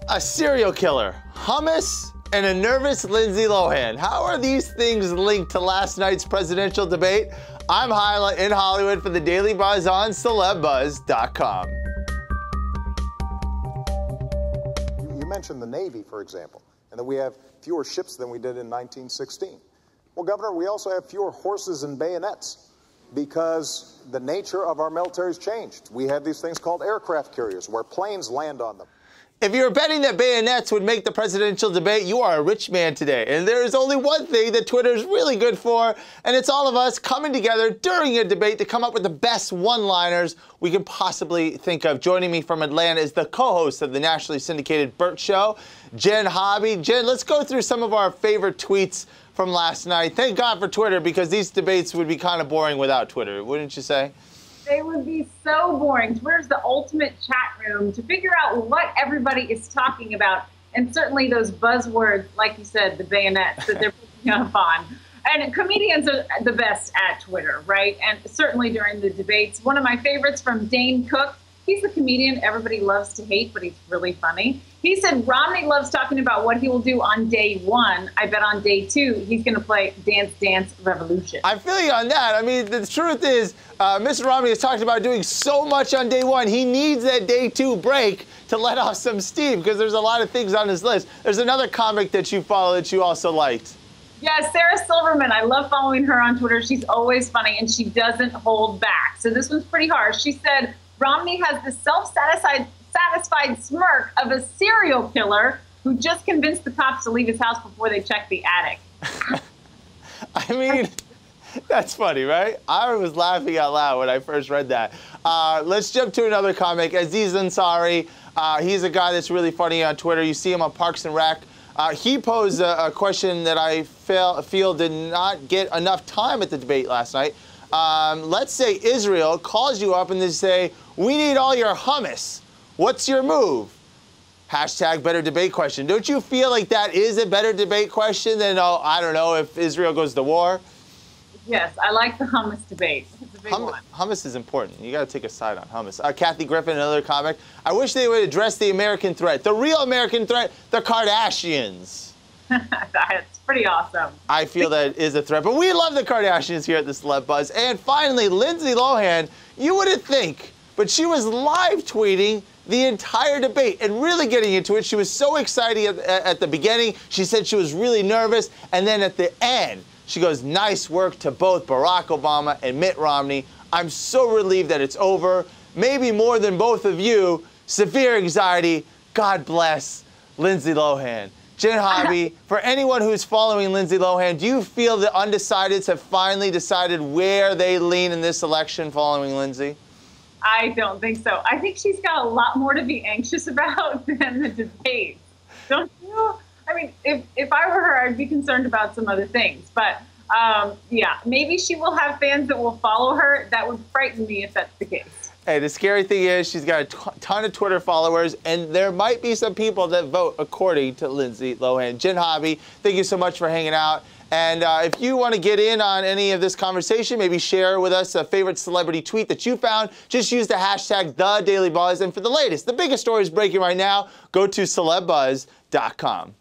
A serial killer, hummus, and a nervous Lindsay Lohan. How are these things linked to last night's presidential debate? I'm Hyla in Hollywood for the Daily Buzz on CELEBUZZ.com. You mentioned the Navy, for example, and that we have fewer ships than we did in 1916. Well, Governor, we also have fewer horses and bayonets because the nature of our military has changed. We have these things called aircraft carriers where planes land on them. If you were betting that bayonets would make the presidential debate, you are a rich man today. And there is only one thing that Twitter is really good for, and it's all of us coming together during a debate to come up with the best one-liners we can possibly think of. Joining me from Atlanta is the co-host of the nationally syndicated Burt Show, Jen Hobby. Jen, let's go through some of our favorite tweets from last night. Thank God for Twitter, because these debates would be kind of boring without Twitter, wouldn't you say? They would be so boring. Twitter's the ultimate chat room to figure out what everybody is talking about. And certainly those buzzwords, like you said, the bayonets that they're picking up on. And comedians are the best at Twitter, right? And certainly during the debates. One of my favorites from Dane Cook. He's a comedian everybody loves to hate, but he's really funny. He said Romney loves talking about what he will do on day one. I bet on day two, he's going to play Dance Dance Revolution. I feel you on that. I mean, the truth is, Mr. Romney has talked about doing so much on day one. He needs that day two break to let off some steam, because there's a lot of things on his list. There's another comic that you follow that you also liked. Yeah, Sarah Silverman. I love following her on Twitter. She's always funny, and she doesn't hold back. So this one's pretty harsh. She said, Romney has the self-satisfied smirk of a serial killer who just convinced the cops to leave his house before they checked the attic. I mean, that's funny, right? I was laughing out loud when I first read that. Let's jump to another comic, Aziz Ansari. He's a guy that's really funny on Twitter. You see him on Parks and Rec. He posed a question that I feel did not get enough time at the debate last night. Let's say Israel calls you up and they say, we need all your hummus. What's your move? Hashtag better debate question. Don't you feel like that is a better debate question than, oh, I don't know, if Israel goes to war? Yes, I like the hummus debate. It's a big one. Hummus is important. You got to take a side on hummus. Kathy Griffin, another comic. I wish they would address the American threat. The real American threat, the Kardashians. That's pretty awesome. I feel that is a threat. But we love the Kardashians here at the Celeb Buzz. And finally, Lindsay Lohan, you wouldn't think, but she was live tweeting the entire debate and really getting into it. She was so excited at the beginning. She said she was really nervous. And then at the end, she goes, nice work to both Barack Obama and Mitt Romney. I'm so relieved that it's over. Maybe more than both of you. Severe anxiety. God bless Lindsay Lohan. Jen Hobby, for anyone who's following Lindsay Lohan, do you feel the undecideds have finally decided where they lean in this election following Lindsay? I don't think so. I think she's got a lot more to be anxious about than the debate. Don't you? I mean, if I were her, I'd be concerned about some other things. But, yeah, maybe she will have fans that will follow her. That would frighten me if that's the case. Hey, the scary thing is she's got a ton of Twitter followers, and there might be some people that vote according to Lindsay Lohan. Jen Hobby, thank you so much for hanging out. And if you want to get in on any of this conversation, maybe share with us a favorite celebrity tweet that you found. Just use the hashtag #TheDailyBuzz. And for the latest, the biggest stories breaking right now, go to CELEBUZZ.com.